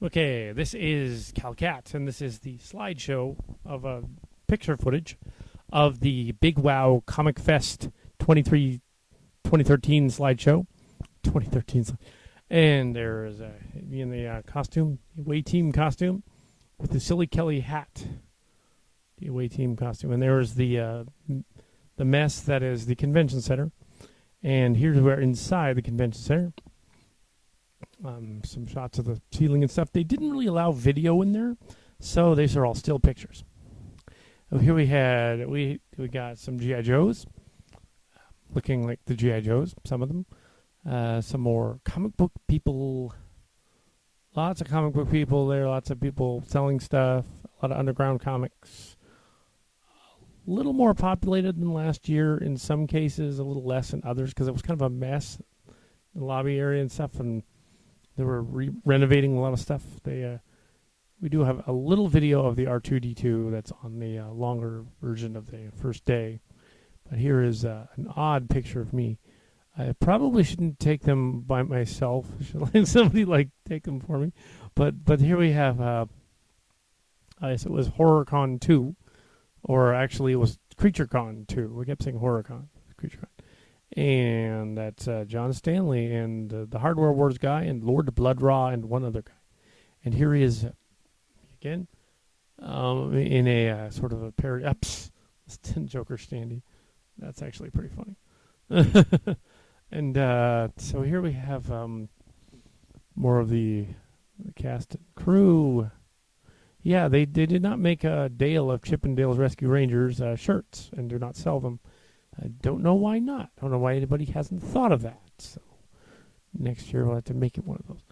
Okay, this is Kal Kat, and this is the slideshow of picture footage of the Big Wow Comic Fest 2013 slideshow. 2013, and there's me in the costume, the away team costume, with the Silly Kelly hat, the away team costume, and there's the mess that is the convention center, and here's where inside the convention center. Some shots of the ceiling and stuff. They didn't really allow video in there, so these are all still pictures. Here we got some GI Joes, looking like the GI Joes. Some of them, some more comic book people. Lots of comic book people there. Lots of people selling stuff. A lot of underground comics. A little more populated than last year in some cases. A little less in others because it was kind of a mess. The lobby area and stuff, and they were renovating a lot of stuff. We do have a little video of the R2-D2 that's on the longer version of the first day. But here is an odd picture of me. I probably shouldn't take them by myself. I should let somebody take them for me. But here we have, I guess it was HorrorCon 2, or actually it was CreatureCon 2. We kept saying HorrorCon, CreatureCon. And that's John Stanley and the Hardware Wars guy and Lord Bloodraw and one other guy. And here he is again in a sort of a parody. This Joker standee. That's actually pretty funny. And so here we have more of the cast and crew. Yeah, they did not make a Dale of Chip and Dale's Rescue Rangers shirts and do not sell them. I don't know why not. I don't know why anybody hasn't thought of that. So next year we'll have to make it one of those.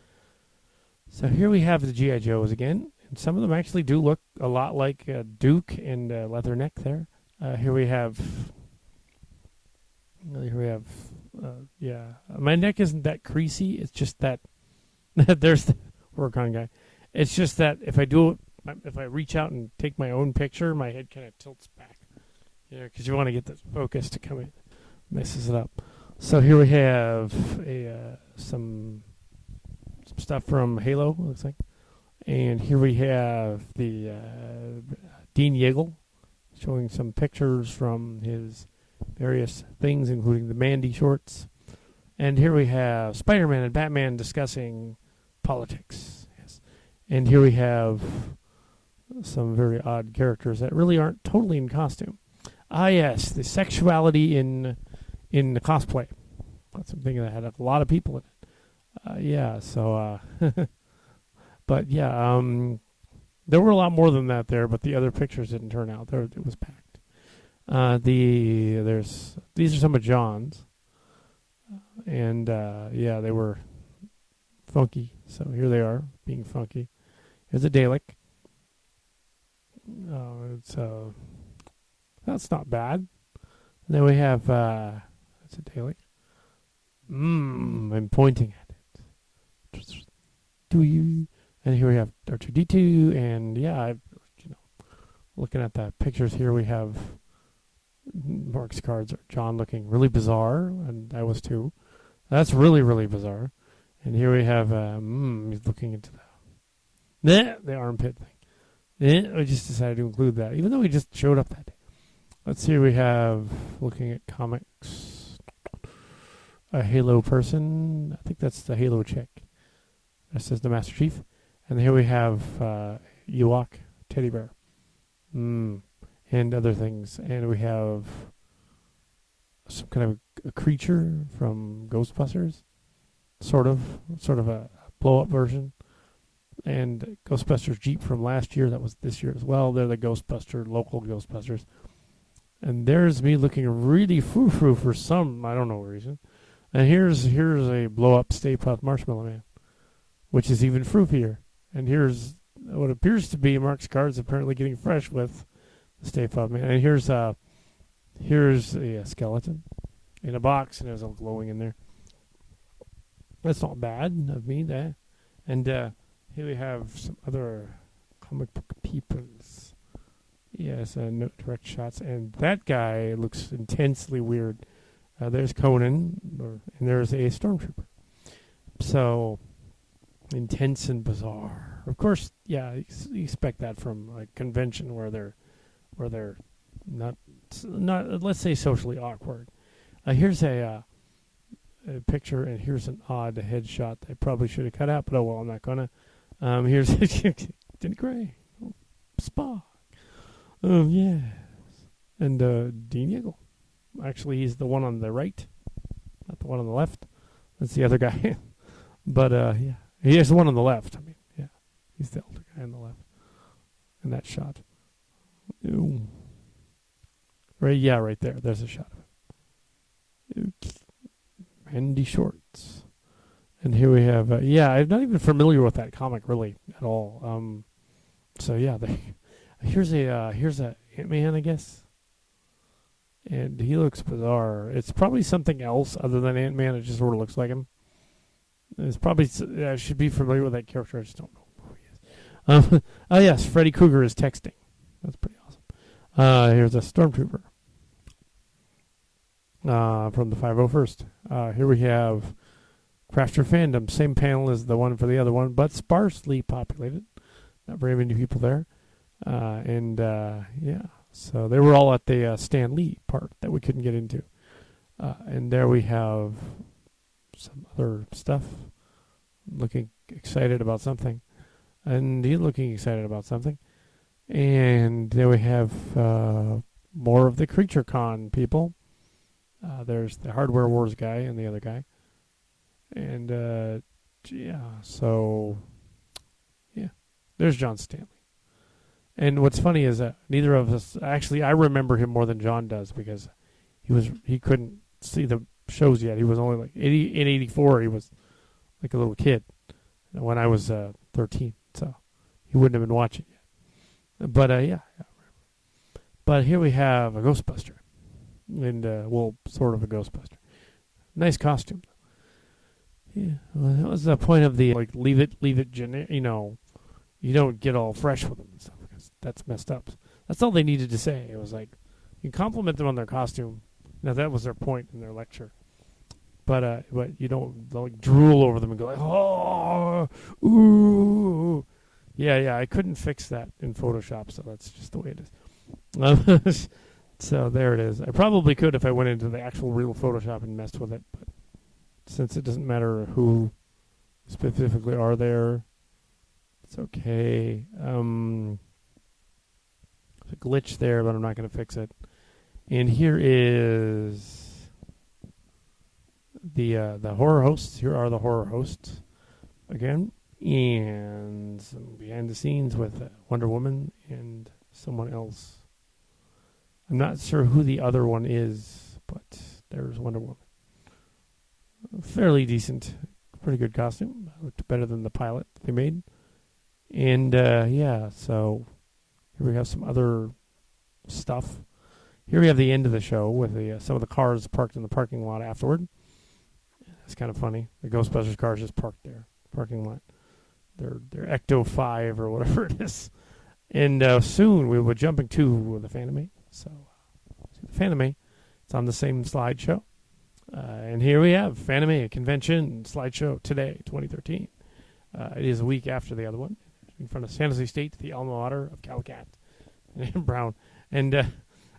So here we have the G.I. Joes again. And some of them actually do look a lot like Duke and Leatherneck there. Here we have, my neck isn't that creasy. It's just that, there's the WorkOn guy. It's just that if I reach out and take my own picture, my head kind of tilts back. Yeah, because you want to get the focus to come in. Messes it up. So here we have some stuff from Halo, it looks like. And here we have the Dean Yeagle showing some pictures from his various things, including the Mandy shorts. And here we have Spider-Man and Batman discussing politics. Yes. And here we have some very odd characters that really aren't totally in costume. Yes, the sexuality in the cosplay. That's something that had a lot of people in it. But yeah, there were a lot more than that there, but the other pictures didn't turn out. It was packed. These are some of John's, and they were funky. So here they are, being funky. Here's a Dalek. That's not bad. And then we have, that's a Dalek. I'm pointing at it. Do you? And here we have R2-D2, and looking at the pictures here, we have Mark's cards, John looking really bizarre, and I was too. That's really, really bizarre. And here we have, he's looking into the armpit thing. I just decided to include that, even though he just showed up that day. Let's see, we have, looking at comics, a Halo person. I think that's the Halo chick. That says the Master Chief. And here we have Ewok, teddy bear, and other things. And we have some kind of a creature from Ghostbusters, sort of a blow-up version. And Ghostbusters Jeep from last year, that was this year as well. They're the local Ghostbusters. And there's me looking really frou-frou for some, I don't know reason. And here's a blow-up Stay Puft Marshmallow Man, which is even froofier. And here's what appears to be Mark's cards apparently getting fresh with the Stay Puft Man. And here's a skeleton in a box, and there's all glowing in there. That's not bad of me, there. And here we have some other comic book peoples. Yes, no direct shots. And that guy looks intensely weird. There's Conan, and there's a stormtrooper. So intense and bizarre. Of course, yeah, you expect that from a convention where they're not let's say socially awkward. Here's a picture, and here's an odd headshot I probably should have cut out, but oh well, I'm not gonna. Here's Denny Gray, Spock. Yes, and Dean Yeagle. Actually, he's the one on the right, not the one on the left. That's the other guy. But yeah, he is the one on the left. I mean, yeah, he's the older guy on the left in that shot. Ooh. Right, yeah, right there. There's a shot of him. Handy shorts. And here we have, yeah, I'm not even familiar with that comic really at all. So yeah, here's a Ant-Man, I guess. And he looks bizarre. It's probably something else other than Ant-Man. It just sort of looks like him. It's probably, I should be familiar with that character. I just don't know who he is. Oh yes, Freddy Krueger is texting. That's pretty awesome. Here's a Stormtrooper. From the 501st. Here we have Crafter Fandom. Same panel as the one for the other one, but sparsely populated. Not very many people there. Yeah, so they were all at the Stan Lee part that we couldn't get into. And there we have some other stuff. Looking excited about something. And he's looking excited about something. And there we have more of the Creature Con people. There's the Hardware Wars guy and the other guy. And, yeah, so, yeah, there's John Stanley. And what's funny is that neither of us, actually, I remember him more than John does because he couldn't see the shows yet. He was only like, in 84, he was like a little kid when I was 13, so he wouldn't have been watching yet. But, yeah. But here we have a Ghostbuster. And, well, sort of a Ghostbuster. Nice costume. Yeah, well, that was the point of the, like, leave it, you know, you don't get all fresh with them and stuff because that's messed up. That's all they needed to say. It was like, you compliment them on their costume. Now, that was their point in their lecture. But you don't, like, drool over them and go like, oh, ooh. Yeah, I couldn't fix that in Photoshop, so that's just the way it is. So there it is. I probably could if I went into the actual real Photoshop and messed with it, but since it doesn't matter who specifically are there, it's okay. There's a glitch there, but I'm not going to fix it. And here is the horror hosts. Here are the horror hosts again, and some behind the scenes with Wonder Woman and someone else. I'm not sure who the other one is, but there's Wonder Woman. Fairly decent, pretty good costume. Looked better than the pilot they made. And yeah, so here we have some other stuff. Here we have the end of the show with some of the cars parked in the parking lot afterward. It's kind of funny. The Ghostbusters cars just parked there, parking lot. They're Ecto 5 or whatever it is. And soon we will be jumping to the Fanimae. So the Fanimae, it's on the same slideshow. And here we have Fanimae convention slideshow today, 2013. It is a week after the other one, in front of San Jose State, the alma mater of Kal Kat and Brown. And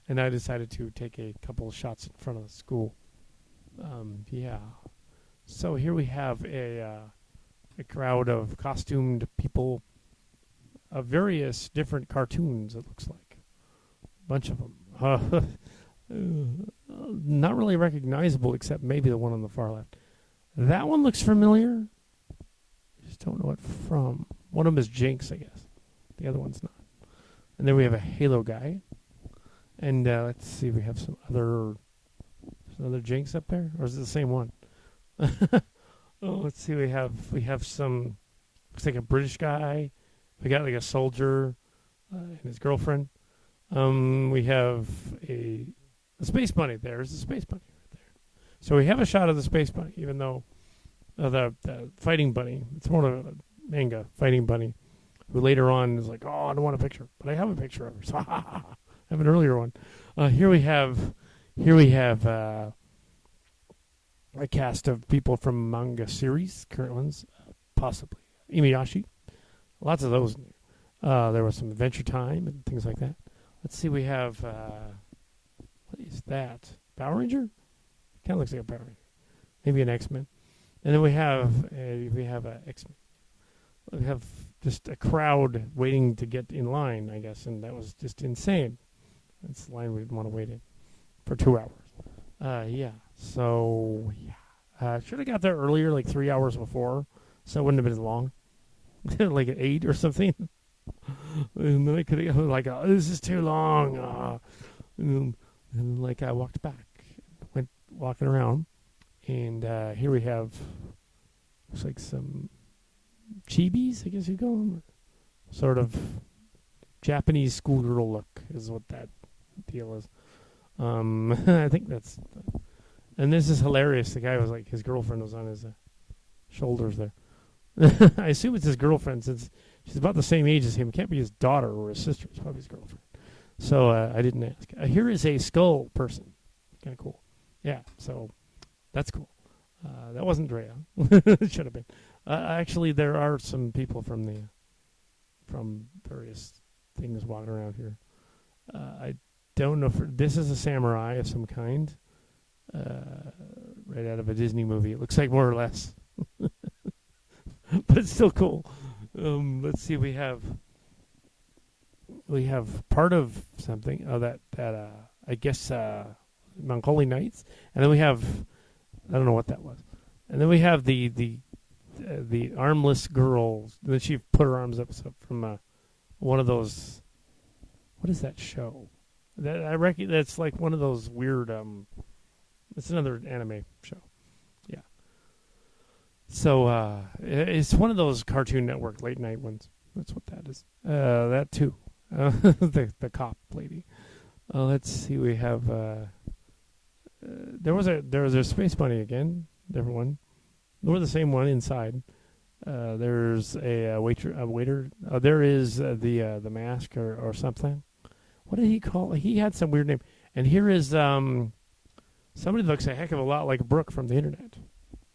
I decided to take a couple of shots in front of the school. Yeah. So here we have a crowd of costumed people of various different cartoons, it looks like. A bunch of them. Not really recognizable, except maybe the one on the far left. That one looks familiar. I just don't know what from. One of them is Jinx, I guess. The other one's not. And then we have a Halo guy. And let's see, we have some other Jinx up there, or is it the same one? Let's see, we have some. Looks like a British guy. We got like a soldier and his girlfriend. We have a Space Bunny. There's the Space Bunny right there. So we have a shot of the Space Bunny, even though the Fighting Bunny, it's more of a manga Fighting Bunny, who later on is like, oh, I don't want a picture, but I have a picture of her. So I have an earlier one. Here we have a cast of people from manga series, current ones, possibly Imiyashi. Lots of those. There was some Adventure Time and things like that. Let's see, we have, what is that? Power Ranger? Kind of looks like a Power Ranger. Maybe an X-Men. And then we have X-Men. We have just a crowd waiting to get in line, I guess, and that was just insane. That's the line we didn't want to wait in for 2 hours. Yeah, so, yeah. Should have got there earlier, like 3 hours before, so it wouldn't have been as long. Like at 8 or something. And then I could have like, oh, this is too long. And like I walked back, went walking around, and here we have, looks like some chibis, I guess you call them. Sort of Japanese schoolgirl look is what that deal is. I think that's, and this is hilarious. The guy was like, his girlfriend was on his shoulders there. I assume it's his girlfriend since she's about the same age as him. It can't be his daughter or his sister. It's probably his girlfriend. So I didn't ask. Here is a skull person. Kind of cool. Yeah, so that's cool. That wasn't Drea. It should have been. Actually, there are some people from various things walking around here. I don't know if this is a samurai of some kind. Right out of a Disney movie. It looks like more or less. But it's still cool. Let's see. We have part of something. Oh, that I guess Mongolian Knights, and then we have, I don't know what that was, and then we have the armless girl. Then she put her arms up from one of those. What is that show? That I reckon that's like one of those weird. It's another anime show. So it's one of those Cartoon Network late night ones. That's what that is. That too. The cop lady. Let's see. We have. There was a Space Bunny again. Different one. Or the same one inside. There's a waiter. There is the mask or something. What did he call? He had some weird name. And here is somebody that looks a heck of a lot like Brooke from the internet.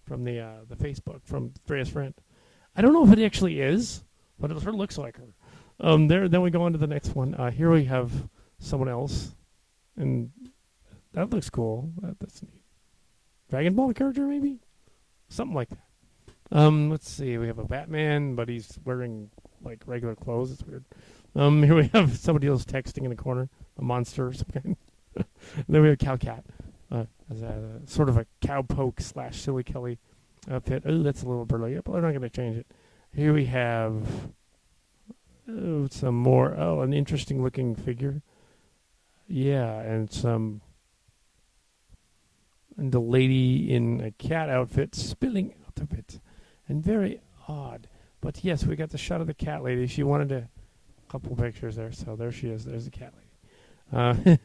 From the Facebook, from Freya's friend. I don't know if it actually is, but it sort of looks like her. Then we go on to the next one. Here we have someone else, and that looks cool. That's neat. Dragon Ball character, maybe? Something like that. Let's see. We have a Batman, but he's wearing like regular clothes. It's weird. Here we have somebody else texting in the corner, a monster or some kind. Then we have Kal Kat. As a sort of a cowpoke / Silly Kelly outfit. Oh, that's a little burly, but we're not going to change it. Here we have some more. Oh, an interesting looking figure. Yeah, and the lady in a cat outfit spilling out of it, and very odd. But yes, we got the shot of the cat lady. She wanted a couple pictures there, so there she is. There's the cat lady,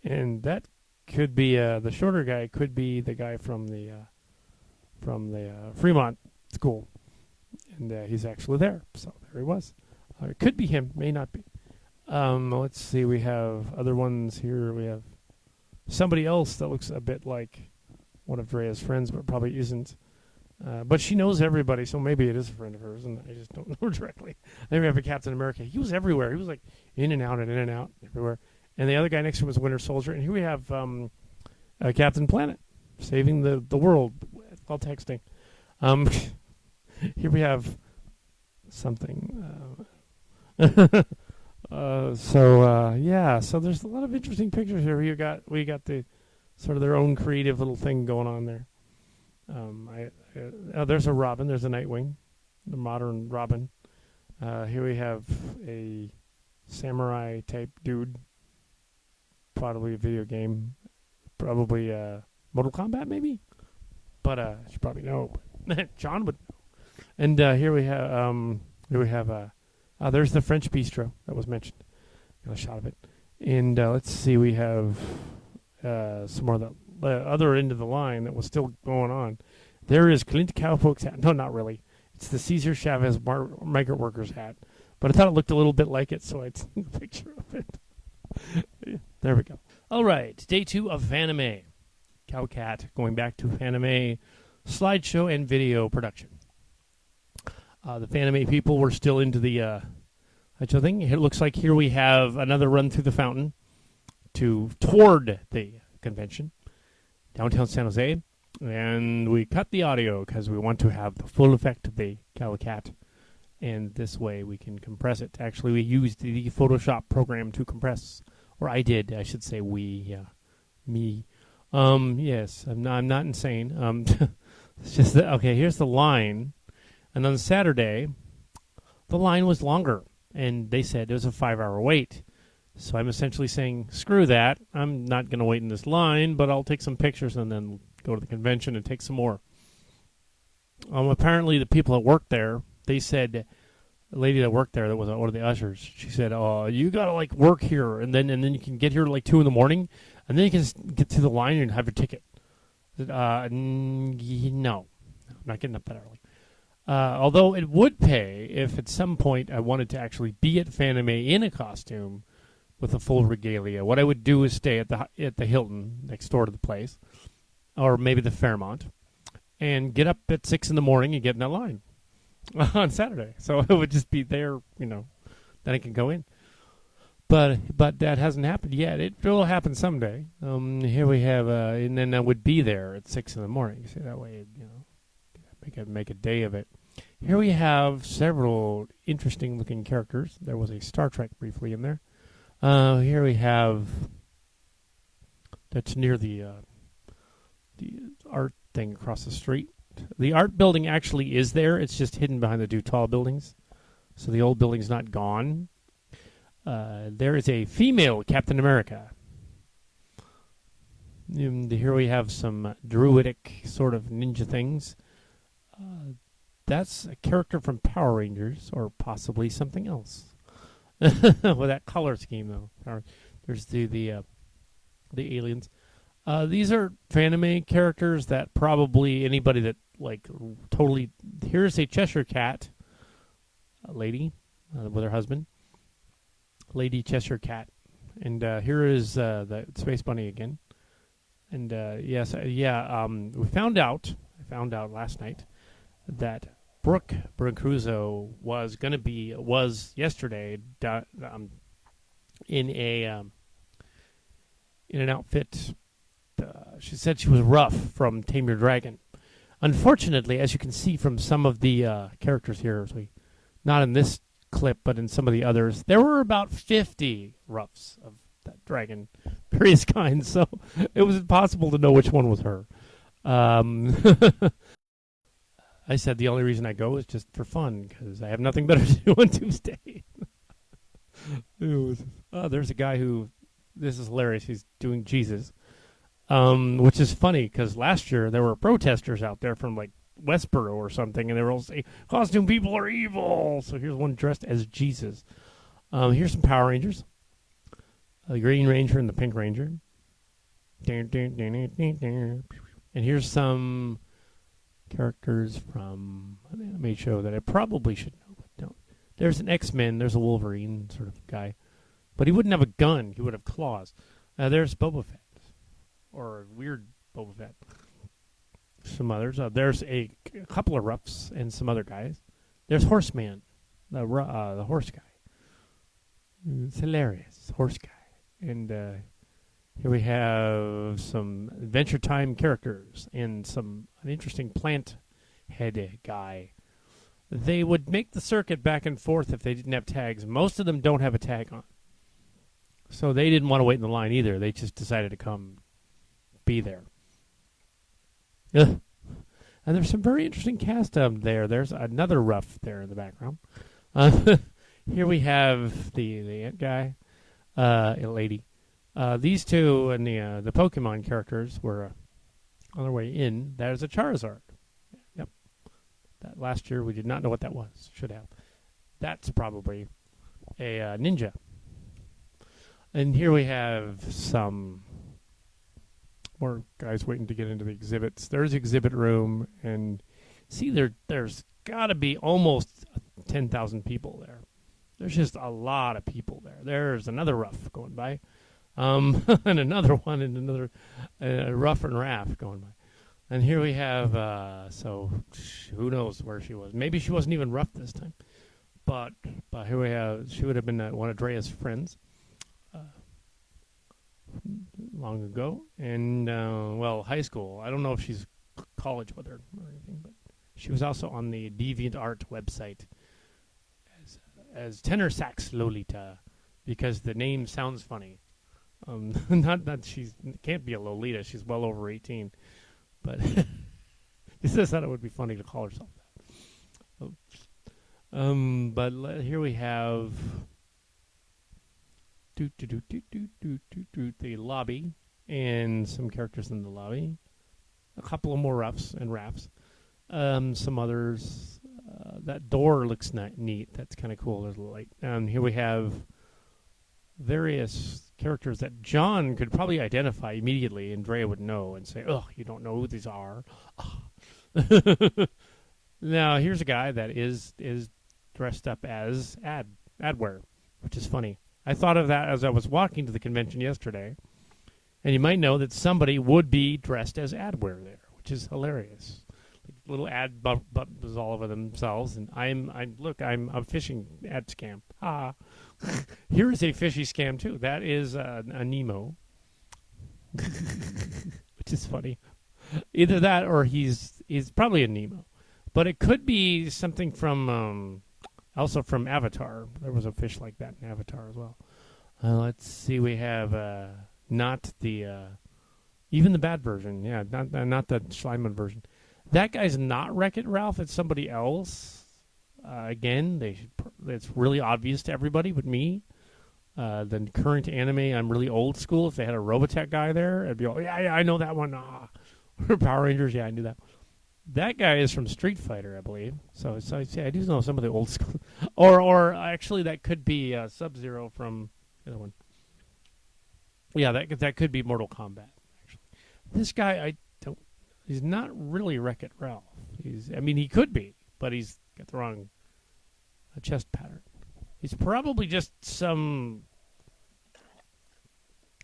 and that. Could be the shorter guy. Could be the guy from the Fremont school, and he's actually there. So there he was. It could be him. May not be. Let's see. We have other ones here. We have somebody else that looks a bit like one of Drea's friends, but probably isn't. But she knows everybody, so maybe it is a friend of hers, and I just don't know her directly. Then we have a Captain America. He was everywhere. He was like in and out everywhere. And the other guy next to him was Winter Soldier. And here we have Captain Planet saving the world while texting. Here we have something. So there's a lot of interesting pictures here. We got the sort of their own creative little thing going on there. There's a Robin. There's a Nightwing, the modern Robin. Here we have a samurai type dude. Probably a video game, probably Mortal Kombat maybe, but I should probably know. John would know. And here we have there's the French bistro that was mentioned. Got a shot of it. And let's see, we have some more of the other end of the line that was still going on. There is Clint Cowpoke's hat. No, not really. It's the Cesar Chavez migrant workers hat. But I thought it looked a little bit like it, so I took a picture of it. There we go. All right, day 2 of Fanimae. Kal Kat, going back to Fanimae slideshow and video production. The Fanimae people were still into the thing. It looks like here we have another run through the fountain toward the convention, downtown San Jose. And we cut the audio because we want to have the full effect of the Kal Kat. And this way we can compress it. Actually, we used the Photoshop program to compress. Or I did, I should say we, yeah. Me. Yes, I'm not insane. It's just that, okay, here's the line. And on Saturday, the line was longer. And they said it was a 5-hour wait. So I'm essentially saying, screw that. I'm not going to wait in this line, but I'll take some pictures and then go to the convention and take some more. Apparently, the people that worked there, they said, the lady that worked there, that was one of the ushers, she said, "Oh, you gotta like work here, and then you can get here at like 2 a.m, and then you can get to the line and have your ticket." I said, no, I'm not getting up that early. Although it would pay if at some point I wanted to actually be at Fanimae in a costume with a full regalia. What I would do is stay at the Hilton next door to the place, or maybe the Fairmont, and get up at 6 a.m. and get in that line on Saturday. So it would just be there, then I can go in. But that hasn't happened yet. It will happen someday. Here we have, and then I would be there at 6 a.m. So that way, make a day of it. Here we have several interesting looking characters. There was a Star Trek briefly in there. Here we have, that's near the art thing across the street. The art building actually is there. It's just hidden behind the two tall buildings. So the old building's not gone. There is a female Captain America. And here we have some druidic sort of ninja things. That's a character from Power Rangers, or possibly something else. With that color scheme, though. There's the aliens. These are Fanimae characters that probably anybody that like totally. Here's a Cheshire Cat, a lady with her husband, Lady Cheshire Cat, and here is the Space Bunny again. And we found out. I found out last night that Brooke Crusoe was yesterday in an outfit. She said she was Ruff from Tame Your Dragon. Unfortunately, as you can see from some of the characters here, not in this clip, but in some of the others, there were about 50 Ruffs of that dragon, various kinds, so it was impossible to know which one was her. I said the only reason I go is just for fun, because I have nothing better to do on Tuesday. There's a guy who, this is hilarious, he's doing Jesus. Which is funny, because last year there were protesters out there from like Westboro or something, and they were all saying, costume people are evil! So here's one dressed as Jesus. Here's some Power Rangers. The Green Ranger and the Pink Ranger. And here's some characters from an anime show that I probably should know, but don't. There's an X-Men, there's a Wolverine sort of guy. But he wouldn't have a gun, he would have claws. There's Boba Fett. Or a weird Boba Fett. Some others. There's a couple of Ruffs and some other guys. There's Horseman, the horse guy. It's hilarious, horse guy. And here we have some Adventure Time characters and an interesting plant head guy. They would make the circuit back and forth if they didn't have tags. Most of them don't have a tag on. So they didn't want to wait in the line either. They just decided to come be there. And there's some very interesting cast there. There's another Ruff there in the background. Here we have the ant guy, a lady. These two and the Pokemon characters were on their way in. There's a Charizard. Yep. That last year we did not know what that was. Should have. That's probably a ninja. And here we have some more guys waiting to get into the exhibits. There's exhibit room, and see, there's got to be almost 10,000 people there. There's just a lot of people there. There's another Ruff going by, and another one, and another Ruff and Raff going by. And here we have, so who knows where she was. Maybe she wasn't even rough this time. But here we have, she would have been one of Drea's friends uh, long ago. And, well, high school. I don't know if she's college with her or anything, but she was also on the DeviantArt website as tenor sax Lolita because the name sounds funny. Not that she's can't be a Lolita. She's well over 18. But she says that it would be funny to call herself that. But here we have the lobby and some characters in the lobby. A couple of more roughs and rafts. Some others. That door looks neat. That's kind of cool. There's a light. Here we have various characters that John could probably identify immediately, and Drea would know and say, "Oh, you don't know who these are." Now, here's a guy that is dressed up as adware, which is funny. I thought of that as I was walking to the convention yesterday, and you might know that somebody would be dressed as adware there, which is hilarious. Like little ad buttons all over themselves, and I'm a phishing ad scam. Ah, here is a fishy scam too. That is a Nemo, which is funny. Either that or he's probably a Nemo, but it could be something from also from Avatar. There was a fish like that in Avatar as well. Let's see. We have not the even the bad version. Yeah, not the Schleiman version. That guy's not Wreck-It Ralph. It's somebody else. Again, it's really obvious to everybody but me. The current anime, I'm really old school. If they had a Robotech guy there, I'd be all, yeah, I know that one. Power Rangers, yeah, I knew that. That guy is from Street Fighter, I believe. So I do know some of the old school. Or actually, that could be Sub-Zero from the other one. Yeah, that could be Mortal Kombat. Actually, this guy, he's not really Wreck-It Ralph. He could be, but he's got the wrong chest pattern. He's probably just some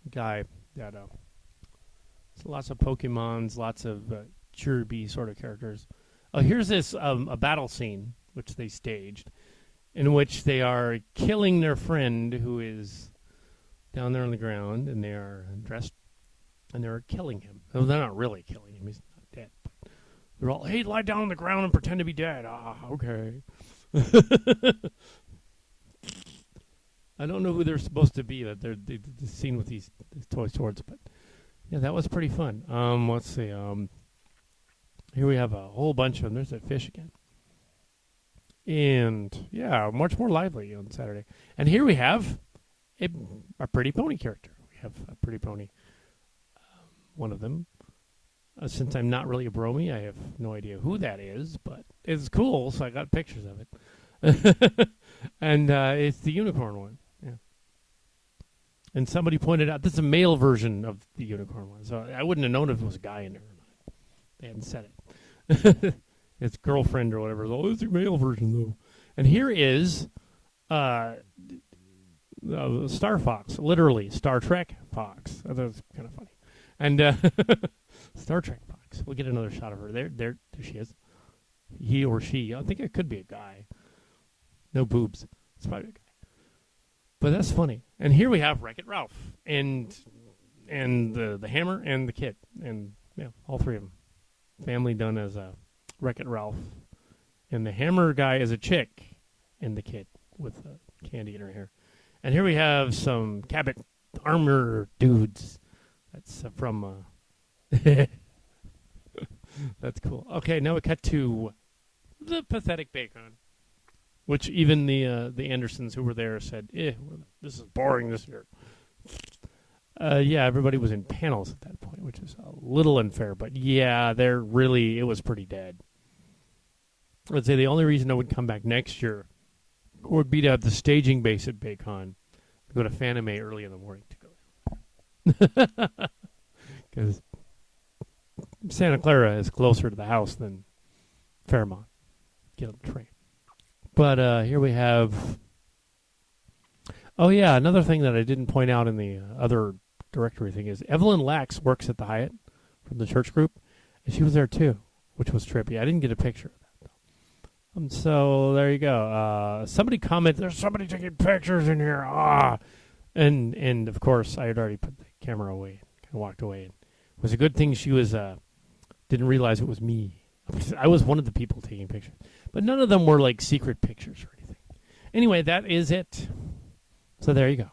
guy that lots of Pokemons, lots of Kirby sort of characters. Here's this a battle scene which they staged, in which they are killing their friend who is down there on the ground, and they are dressed, and they're killing him. Well, they're not really killing him. He's not dead. But they're all, hey, lie down on the ground and pretend to be dead. Okay. I don't know who they're supposed to be. That they're the scene with these toy swords, but yeah, that was pretty fun. Let's see. Here we have a whole bunch of them. There's that fish again, and yeah, much more lively on Saturday. And here we have a Pretty Pony character. We have a Pretty Pony. One of them. Since I'm not really a bromie, I have no idea who that is, but it's cool, so I got pictures of it. And it's the unicorn one. Yeah. And somebody pointed out this is a male version of the unicorn one, so I wouldn't have known if it was a guy in there or not. They hadn't said it. His girlfriend or whatever. Oh, it's a male version, though. And here is Star Fox, literally Star Trek Fox. That's kind of funny. And Star Trek Fox. We'll get another shot of her. There she is. He or she. I think it could be a guy. No boobs. It's probably a guy. But that's funny. And here we have Wreck-It Ralph and the hammer and the kid, and yeah, all three of them. Family done as a Wreck-It Ralph, and the hammer guy is a chick, and the kid with candy in her hair. And here we have some Cabot armor dudes. That's from. That's cool. Okay, now we cut to the pathetic Bacon, which even the Andersons who were there said, this is boring this year. Yeah, everybody was in panels at that point, which is a little unfair, but yeah, it was pretty dead. I'd say the only reason I would come back next year would be to have the staging base at Baycon, to go to Fanimae early in the morning to go. Because Santa Clara is closer to the house than Fairmont. Get on the train. But here we have... Oh, yeah, another thing that I didn't point out in the other directory thing is Evelyn Lax works at the Hyatt from the church group. And she was there too, which was trippy. I didn't get a picture of that. So there you go. Somebody commented, "There's somebody taking pictures in here." And of course, I had already put the camera away, kind of walked away. And it was a good thing she was didn't realize it was me. I was one of the people taking pictures, but none of them were like secret pictures or anything. Anyway, that is it. So there you go.